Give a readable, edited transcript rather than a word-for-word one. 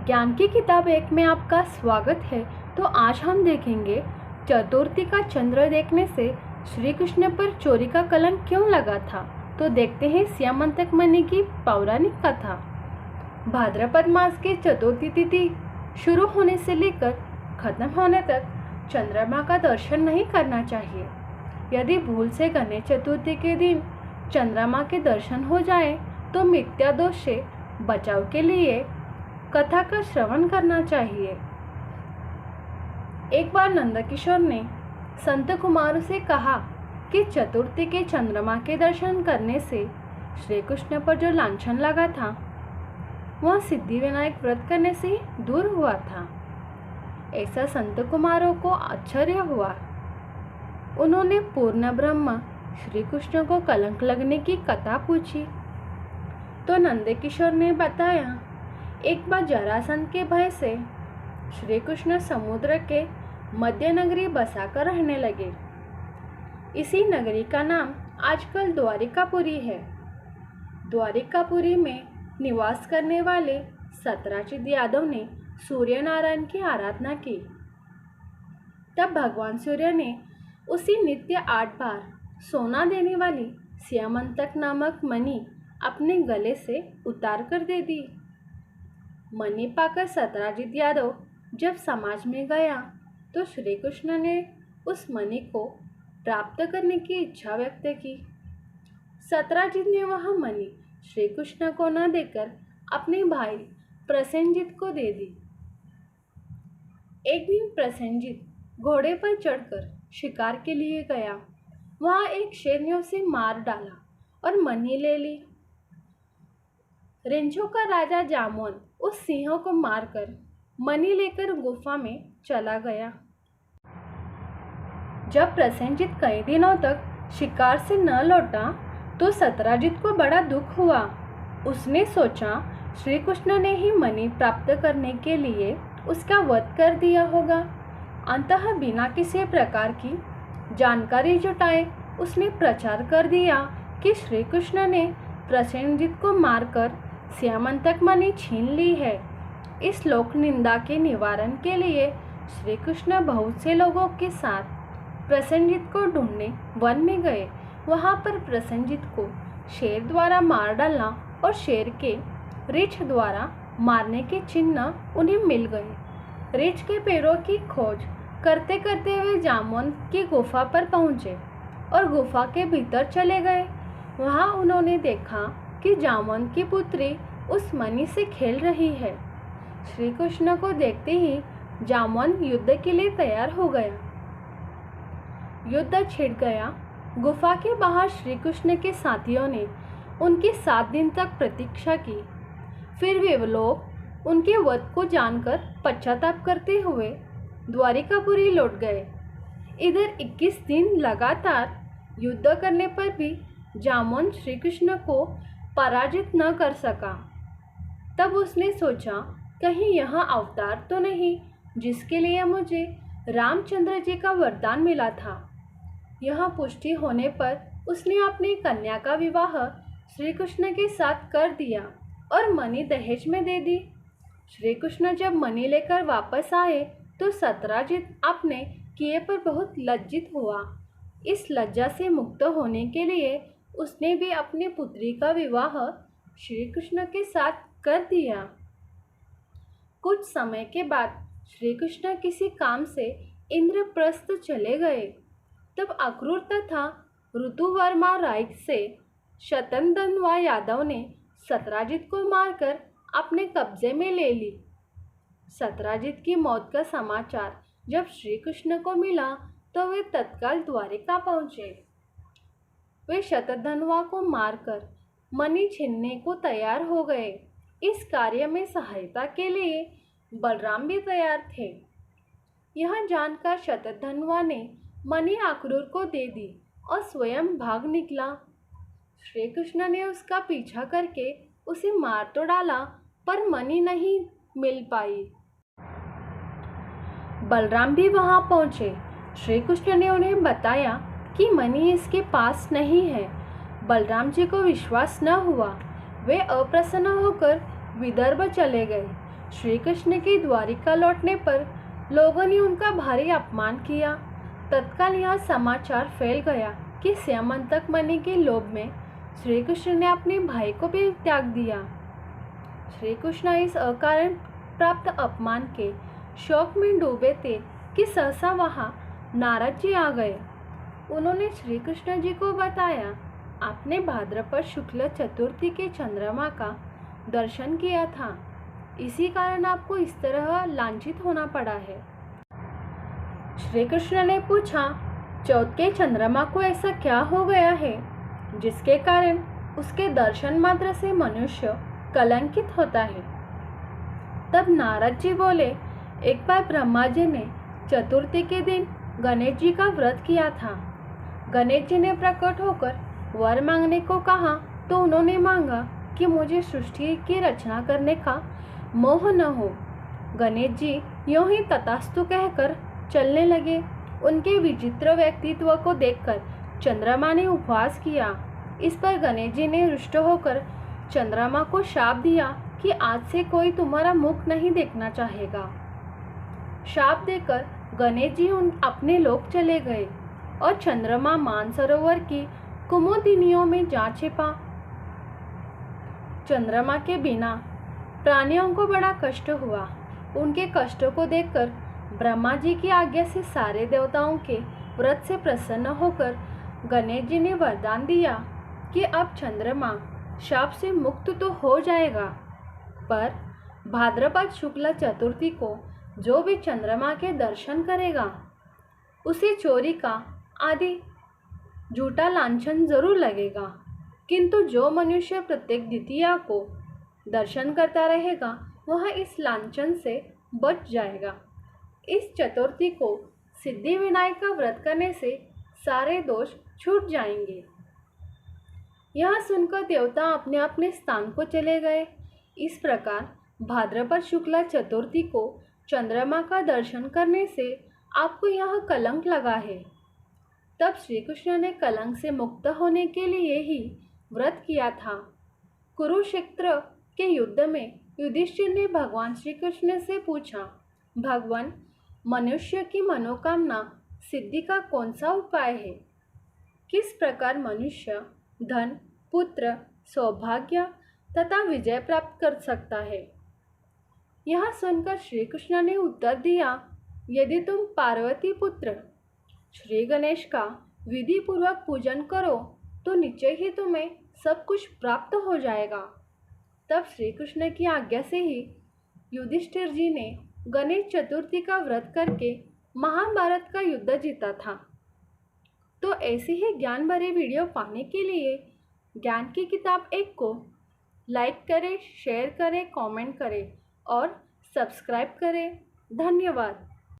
ज्ञान की किताब एक में आपका स्वागत है। तो आज हम देखेंगे चतुर्थी का चंद्र देखने से श्री कृष्ण पर चोरी का कलंक क्यों लगा था। तो देखते हैं स्यामंतक मणि की पौराणिक कथा। भाद्रपद मास की चतुर्थी तिथि शुरू होने से लेकर खत्म होने तक चंद्रमा का दर्शन नहीं करना चाहिए। यदि भूल से गणेश चतुर्थी के दिन चंद्रमा के दर्शन हो जाए तो मिथ्या दोष से बचाव के लिए कथा का श्रवण करना चाहिए। एक बार नंदकिशोर ने संत कुमारों से कहा कि चतुर्थी के चंद्रमा के दर्शन करने से श्री कृष्ण पर जो लांछन लगा था वह सिद्धि विनायक व्रत करने से दूर हुआ था। ऐसा संत कुमारों को आश्चर्य हुआ। उन्होंने पूर्ण ब्रह्म श्री कृष्ण को कलंक लगने की कथा पूछी तो नंदकिशोर ने बताया, एक बार जरासंध के भय से श्री कृष्ण समुद्र के मध्य नगरी बसाकर रहने लगे। इसी नगरी का नाम आजकल द्वारिकापुरी है। द्वारिकापुरी में निवास करने वाले सत्राजित यादव ने सूर्य नारायण की आराधना की। तब भगवान सूर्य ने उसी नित्य 8 बार सोना देने वाली स्यामंतक नामक मणि अपने गले से उतार कर दे दी। मणि पाकर सत्राजित यादव जब समाज में गया तो श्री कृष्ण ने उस मणि को प्राप्त करने की इच्छा व्यक्त की। सत्राजित ने वह मणि श्री कृष्ण को न देकर अपने भाई प्रसेनजित को दे दी। एक दिन प्रसेनजित घोड़े पर चढ़कर शिकार के लिए गया। वहाँ एक शेर ने उसे मार डाला और मणि ले ली। रेंजों का राजा जामवंत उस सिंह को मारकर मणि लेकर गुफा में चला गया। जब प्रसेनजित कई दिनों तक शिकार से न लौटा तो सत्राजित को बड़ा दुख हुआ। उसने सोचा श्री कृष्ण ने ही मणि प्राप्त करने के लिए उसका वध कर दिया होगा। अंततः बिना किसी प्रकार की जानकारी जुटाए उसने प्रचार कर दिया कि श्री कृष्ण ने प्रसेनजित को मारकर स्यामंतक मणि छीन ली है। इस लोक निंदा के निवारण के लिए श्री कृष्ण बहुत से लोगों के साथ प्रसेनजित को ढूंढने वन में गए। वहां पर प्रसेनजित को शेर द्वारा मार डालना और शेर के रीछ द्वारा मारने के चिन्ह उन्हें मिल गए। रीछ के पैरों की खोज करते करते वे जामवंत की गुफा पर पहुंचे और गुफा के भीतर चले गए। वहां उन्होंने देखा कि जामवंत की पुत्री उस मणि से खेल रही है। श्री कृष्ण को देखते ही जामवंत युद्ध के लिए तैयार हो गया। युद्ध छिड़ गया। गुफा के बाहर श्री कृष्ण के साथियों ने उनकी 7 दिन तक प्रतीक्षा की। फिर वे लोग उनके वध को जानकर पश्चाताप करते हुए द्वारिकापुरी लौट गए। इधर 21 दिन लगातार युद्ध करने पर भी जामवंत श्री कृष्ण को पराजित न कर सका। तब उसने सोचा, कहीं यह अवतार तो नहीं जिसके लिए मुझे रामचंद्र जी का वरदान मिला था। यह पुष्टि होने पर उसने अपनी कन्या का विवाह श्री कृष्ण के साथ कर दिया और मणि दहेज में दे दी। श्री कृष्ण जब मणि लेकर वापस आए तो सत्राजित अपने किए पर बहुत लज्जित हुआ। इस लज्जा से मुक्त होने के लिए उसने भी अपनी पुत्री का विवाह श्री कृष्ण के साथ कर दिया। कुछ समय के बाद श्री कृष्ण किसी काम से इंद्रप्रस्थ चले गए। तब अक्रूर तथा ऋतुवर्मा राय से शतधन्वा यादव ने सत्राजित को मारकर अपने कब्जे में ले ली। सत्राजित की मौत का समाचार जब श्री कृष्ण को मिला तो वे तत्काल द्वारिका पहुँचे। वे शतधन्वा को मारकर मणि छीनने को तैयार हो गए। इस कार्य में सहायता के लिए बलराम भी तैयार थे। यह जानकर शतधन्वा ने मणि अक्रूर को दे दी और स्वयं भाग निकला। श्री कृष्ण ने उसका पीछा करके उसे मार तो डाला पर मणि नहीं मिल पाई। बलराम भी वहां पहुंचे। श्री कृष्ण ने उन्हें बताया कि मणि इसके पास नहीं है। बलराम जी को विश्वास न हुआ। वे अप्रसन्न होकर विदर्भ चले गए। श्री कृष्ण की द्वारिका लौटने पर लोगों ने उनका भारी अपमान किया। तत्काल यह समाचार फैल गया कि स्यमंतक मणि के लोभ में श्री कृष्ण ने अपने भाई को भी त्याग दिया। श्री कृष्ण इस अकारण प्राप्त अपमान के शोक में डूबे थे कि सहसा वहाँ नारद जी आ गए। उन्होंने श्री कृष्ण जी को बताया, आपने भाद्रपद शुक्ल चतुर्थी के चंद्रमा का दर्शन किया था, इसी कारण आपको इस तरह लांछित होना पड़ा है। श्री कृष्ण ने पूछा, चौथ के चंद्रमा को ऐसा क्या हो गया है जिसके कारण उसके दर्शन मात्र से मनुष्य कलंकित होता है। तब नारद जी बोले, एक बार ब्रह्मा जी ने चतुर्थी के दिन गणेश जी का व्रत किया था। गणेश जी ने प्रकट होकर वर मांगने को कहा तो उन्होंने मांगा कि मुझे सृष्टि की रचना करने का मोह न हो। गणेश जी यूं ही तथास्तु कहकर चलने लगे। उनके विचित्र व्यक्तित्व को देखकर चंद्रमा ने उपवास किया। इस पर गणेश जी ने रुष्ट होकर चंद्रमा को शाप दिया कि आज से कोई तुम्हारा मुख नहीं देखना चाहेगा। शाप देकर गणेश जी अपने लोक चले गए और चंद्रमा मानसरोवर की कुमुदिनियों में जा छिपा। चंद्रमा के बिना प्राणियों को बड़ा कष्ट हुआ। उनके कष्टों को देखकर ब्रह्मा जी की आज्ञा से सारे देवताओं के व्रत से प्रसन्न होकर गणेश जी ने वरदान दिया कि अब चंद्रमा शाप से मुक्त तो हो जाएगा, पर भाद्रपद शुक्ल चतुर्थी को जो भी चंद्रमा के दर्शन करेगा उसे चोरी का आदि झूठा लांछन जरूर लगेगा, किंतु जो मनुष्य प्रत्येक द्वितीया को दर्शन करता रहेगा वह इस लांछन से बच जाएगा। इस चतुर्थी को सिद्धि विनायक का व्रत करने से सारे दोष छूट जाएंगे। यह सुनकर देवता अपने अपने स्थान को चले गए। इस प्रकार भाद्रपद शुक्ला चतुर्थी को चंद्रमा का दर्शन करने से आपको यह कलंक लगा है। तब श्री कृष्ण ने कलंक से मुक्त होने के लिए ही व्रत किया था। कुरुक्षेत्र के युद्ध में युधिष्ठिर ने भगवान श्री कृष्ण से पूछा, भगवान, मनुष्य की मनोकामना सिद्धि का कौन सा उपाय है? किस प्रकार मनुष्य धन, पुत्र, सौभाग्य तथा विजय प्राप्त कर सकता है? यह सुनकर श्री कृष्ण ने उत्तर दिया, यदि तुम पार्वती पुत्र श्री गणेश का विधि पूर्वक पूजन करो तो निश्चय ही तुम्हें सब कुछ प्राप्त हो जाएगा। तब श्री कृष्ण की आज्ञा से ही युधिष्ठिर जी ने गणेश चतुर्थी का व्रत करके महाभारत का युद्ध जीता था। तो ऐसे ही ज्ञान भरे वीडियो पाने के लिए ज्ञान की किताब 1 को लाइक करें, शेयर करें, कमेंट करें और सब्सक्राइब करें। धन्यवाद।